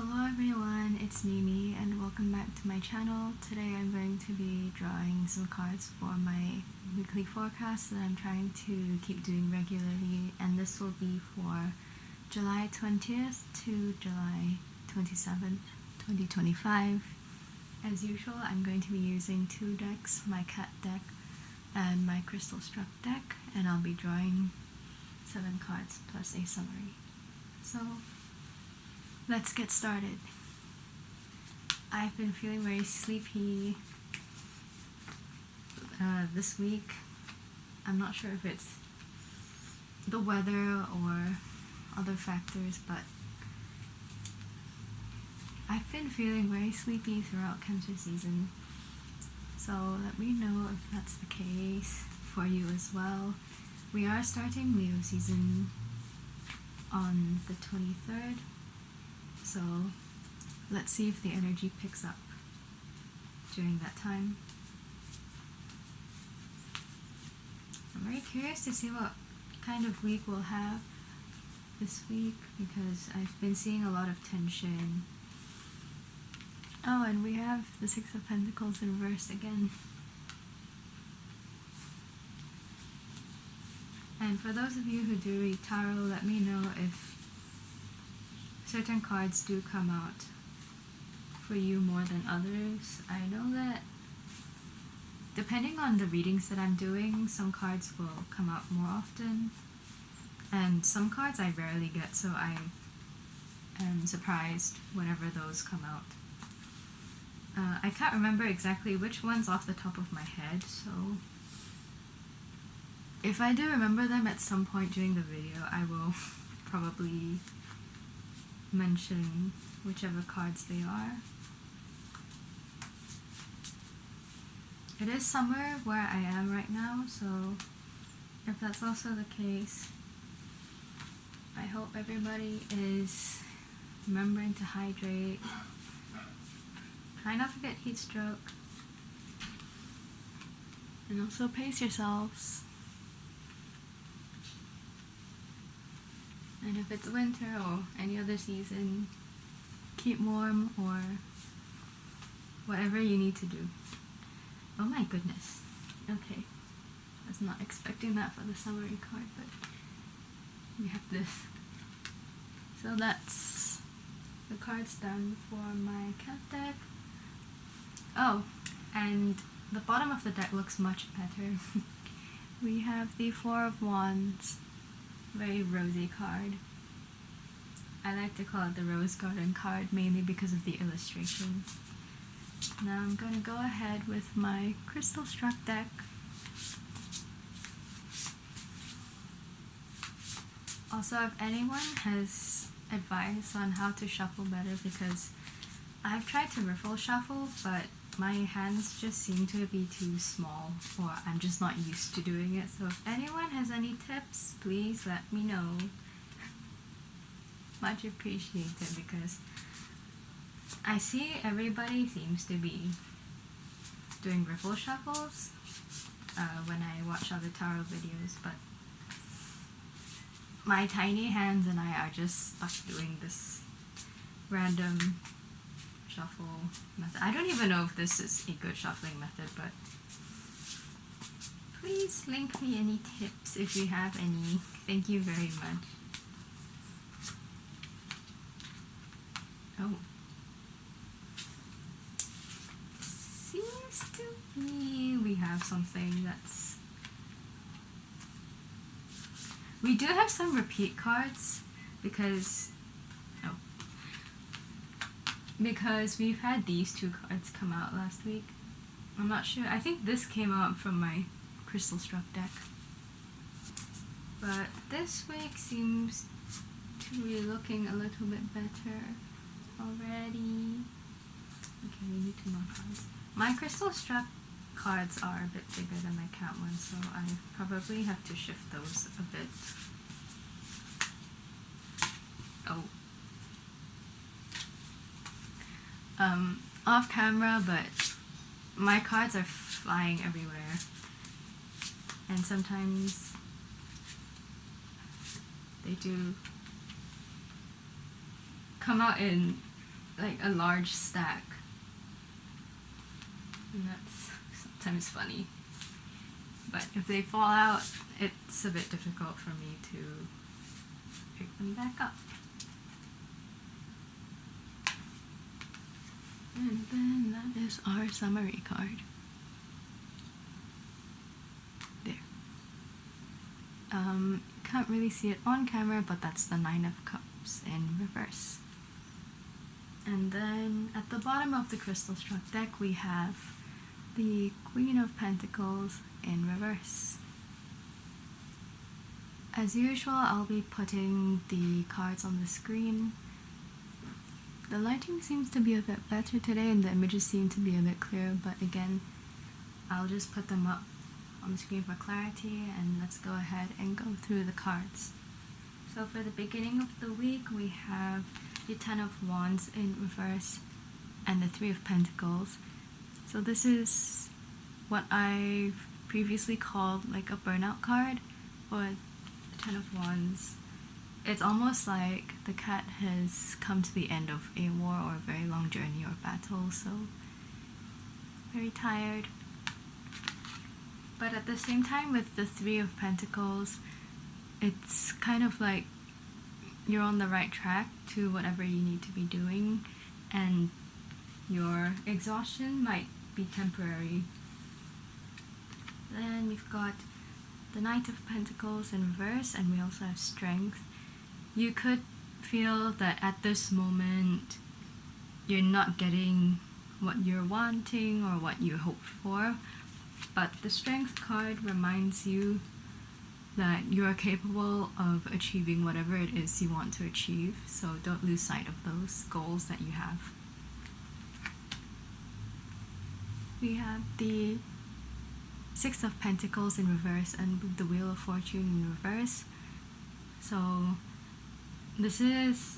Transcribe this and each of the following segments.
Hello everyone, it's Mimi and welcome back to my channel. Today I'm going to be drawing some cards for my weekly forecast that I'm trying to keep doing regularly, and this will be for July 20th to July 27th, 2025. As usual, I'm going to be using two decks, my cat deck and my crystal struck deck, and I'll be drawing 7 cards plus a summary. So let's get started. I've been feeling very sleepy this week. I'm not sure if it's the weather or other factors, but I've been feeling very sleepy throughout Cancer season. So let me know if that's the case for you as well. We are starting Leo season on the 23rd. So let's see if the energy picks up during that time. I'm very curious to see what kind of week we'll have this week because I've been seeing a lot of tension. Oh, and we have the Six of Pentacles in reverse again. And for those of you who do read tarot, let me know if certain cards do come out for you more than others. I know that depending on the readings that I'm doing, some cards will come out more often, and some cards I rarely get, so I am surprised whenever those come out. I can't remember exactly which ones off the top of my head, so if I do remember them at some point during the video, I will probably mention whichever cards they are. It is summer where I am right now, so if that's also the case, I hope everybody is remembering to hydrate. Try not to get heat stroke, and also pace yourselves. And if it's winter or any other season, keep warm or whatever you need to do. Oh my goodness. Okay. I was not expecting that for the summary card, but we have this. So that's the cards done for my cat deck. Oh, and the bottom of the deck looks much better. We have the Four of Wands. Very rosy card. I like to call it the Rose Garden card mainly because of the illustration. Now I'm going to go ahead with my crystal struck deck. Also, if anyone has advice on how to shuffle better, because I've tried to riffle shuffle, but my hands just seem to be too small, or I'm just not used to doing it. So if anyone has any tips, please let me know. Much appreciated, because I see everybody seems to be doing riffle shuffles when I watch other tarot videos, but my tiny hands and I are just stuck doing this random shuffle method. I don't even know if this is a good shuffling method, but please link me any tips if you have any. Thank you very much. Oh. Seems to be we have something that's... We do have some repeat cards because we've had these two cards come out last week. I'm not sure. I think this came out from my crystal struck deck. But this week seems to be looking a little bit better already. Okay, we need 2 more cards. My crystal struck cards are a bit bigger than my cat ones, so I probably have to shift those a bit. Oh. Off camera, but my cards are flying everywhere, and sometimes they do come out in like a large stack. And that's sometimes funny. But if they fall out, it's a bit difficult for me to pick them back up. And then that is our summary card. There. Can't really see it on camera, but that's the Nine of Cups in reverse. And then at the bottom of the crystal struck deck we have the Queen of Pentacles in reverse. As usual, I'll be putting the cards on the screen. The lighting seems to be a bit better today and the images seem to be a bit clearer, but again, I'll just put them up on the screen for clarity, and let's go ahead and go through the cards. So for the beginning of the week, we have the Ten of Wands in reverse and the Three of Pentacles. So this is what I've previously called like a burnout card for the Ten of Wands. It's almost like the cat has come to the end of a war or a very long journey or battle, so very tired. But at the same time, with the Three of Pentacles, it's kind of like you're on the right track to whatever you need to be doing, and your exhaustion might be temporary. Then we've got the Knight of Pentacles in reverse, and we also have Strength. You could feel that at this moment you're not getting what you're wanting or what you hoped for, but the Strength card reminds you that you are capable of achieving whatever it is you want to achieve, so don't lose sight of those goals that you have. We have the Six of Pentacles in reverse and the Wheel of Fortune in reverse. So this is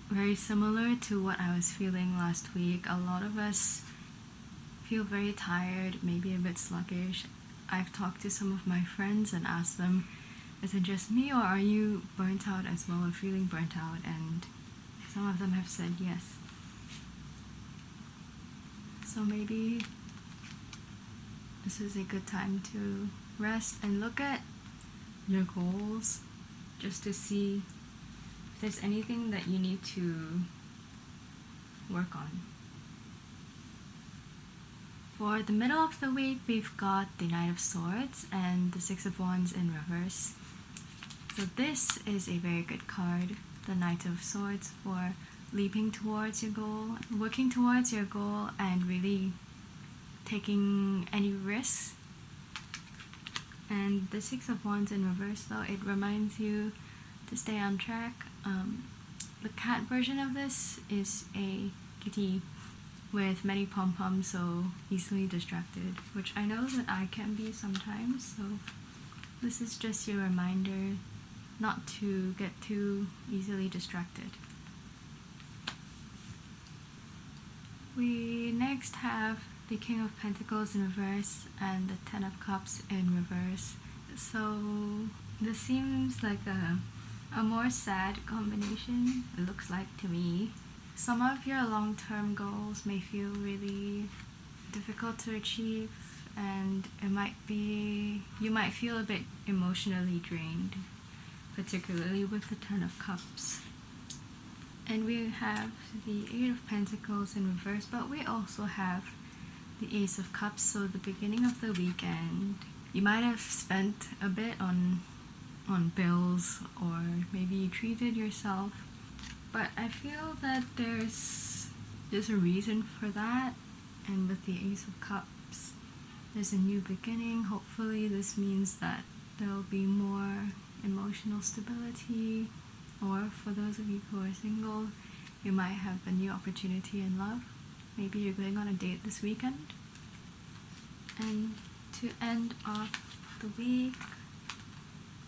very similar to what I was feeling last week. A lot of us feel very tired, maybe a bit sluggish. I've talked to some of my friends and asked them, is it just me or are you burnt out as well or feeling burnt out? And some of them have said yes. So maybe this is a good time to rest and look at your goals just to see if there's anything that you need to work on. For the middle of the week, we've got the Knight of Swords and the Six of Wands in reverse. So this is a very good card, the Knight of Swords, for leaping towards your goal, working towards your goal, and really taking any risks. And the Six of Wands in reverse, though, it reminds you to stay on track. The cat version of this is a kitty with many pom-poms, so easily distracted, which I know that I can be sometimes, so this is just your reminder not to get too easily distracted. We next have the King of Pentacles in reverse and the Ten of Cups in reverse. So this seems like a more sad combination, it looks like to me. Some of your long-term goals may feel really difficult to achieve, and you might feel a bit emotionally drained, particularly with the Ten of Cups. And we have the Eight of Pentacles in reverse, but we also have the Ace of Cups. So the beginning of the weekend, you might have spent a bit on bills, or maybe you treated yourself. But I feel that there's a reason for that, and with the Ace of Cups, there's a new beginning. Hopefully this means that there'll be more emotional stability, or for those of you who are single, you might have a new opportunity in love. Maybe you're going on a date this weekend. And to end off the week,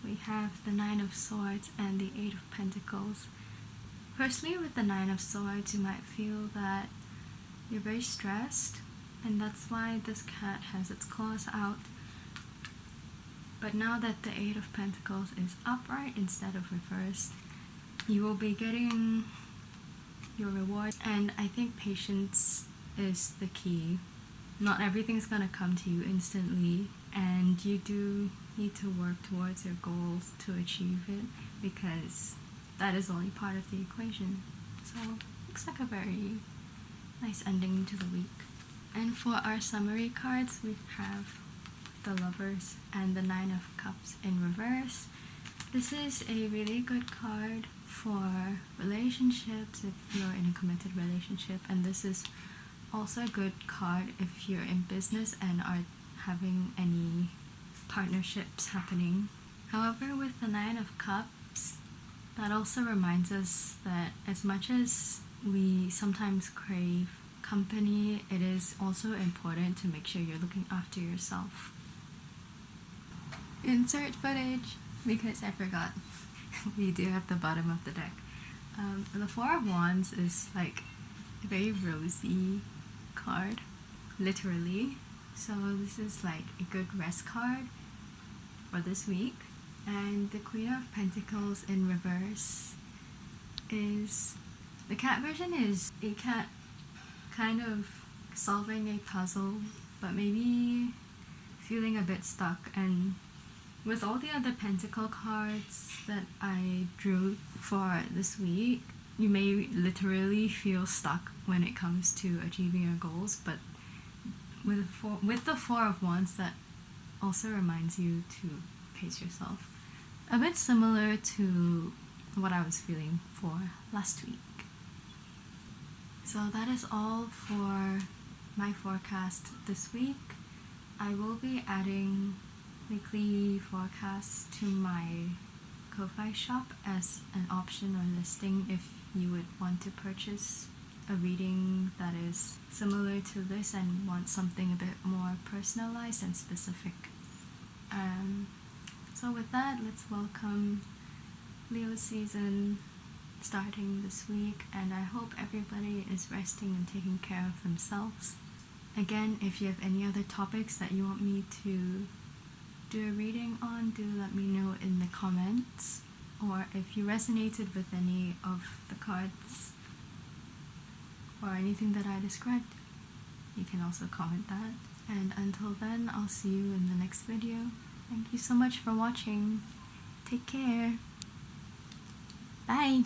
we have the Nine of Swords and the Eight of Pentacles. Firstly, with the Nine of Swords, you might feel that you're very stressed, and that's why this cat has its claws out. But now that the Eight of Pentacles is upright instead of reversed, you will be getting your reward. And I think patience is the key. Not everything's gonna come to you instantly, and you do need to work towards your goals to achieve it, because that is only part of the equation. So looks like a very nice ending to the week. And for our summary cards, we have the Lovers and the Nine of Cups in reverse. This is a really good card for relationships if you're in a committed relationship, and this is also a good card if you're in business and are having any partnerships happening. However, with the Nine of Cups, that also reminds us that as much as we sometimes crave company, it is also important to make sure you're looking after yourself. Insert footage, because I forgot. We do have the bottom of the deck. The Four of Wands is like a very rosy card, literally. So this is like a good rest card for this week. And the Queen of Pentacles in reverse is, the cat version is a cat kind of solving a puzzle, but maybe feeling a bit stuck. And with all the other pentacle cards that I drew for this week, you may literally feel stuck when it comes to achieving your goals, but with the Four of Wands, that also reminds you to pace yourself. A bit similar to what I was feeling for last week. So that is all for my forecast this week. I will be adding weekly forecasts to my Ko-Fi shop as an option or listing if you would want to purchase a reading that is similar to this and want something a bit more personalized and specific. So with that, let's welcome Leo season starting this week, and I hope everybody is resting and taking care of themselves. Again, if you have any other topics that you want me to do a reading on, do let me know in the comments, or if you resonated with any of the cards or anything that I described, you can also comment that. And until then, I'll see you in the next video. Thank you so much for watching. Take care. Bye.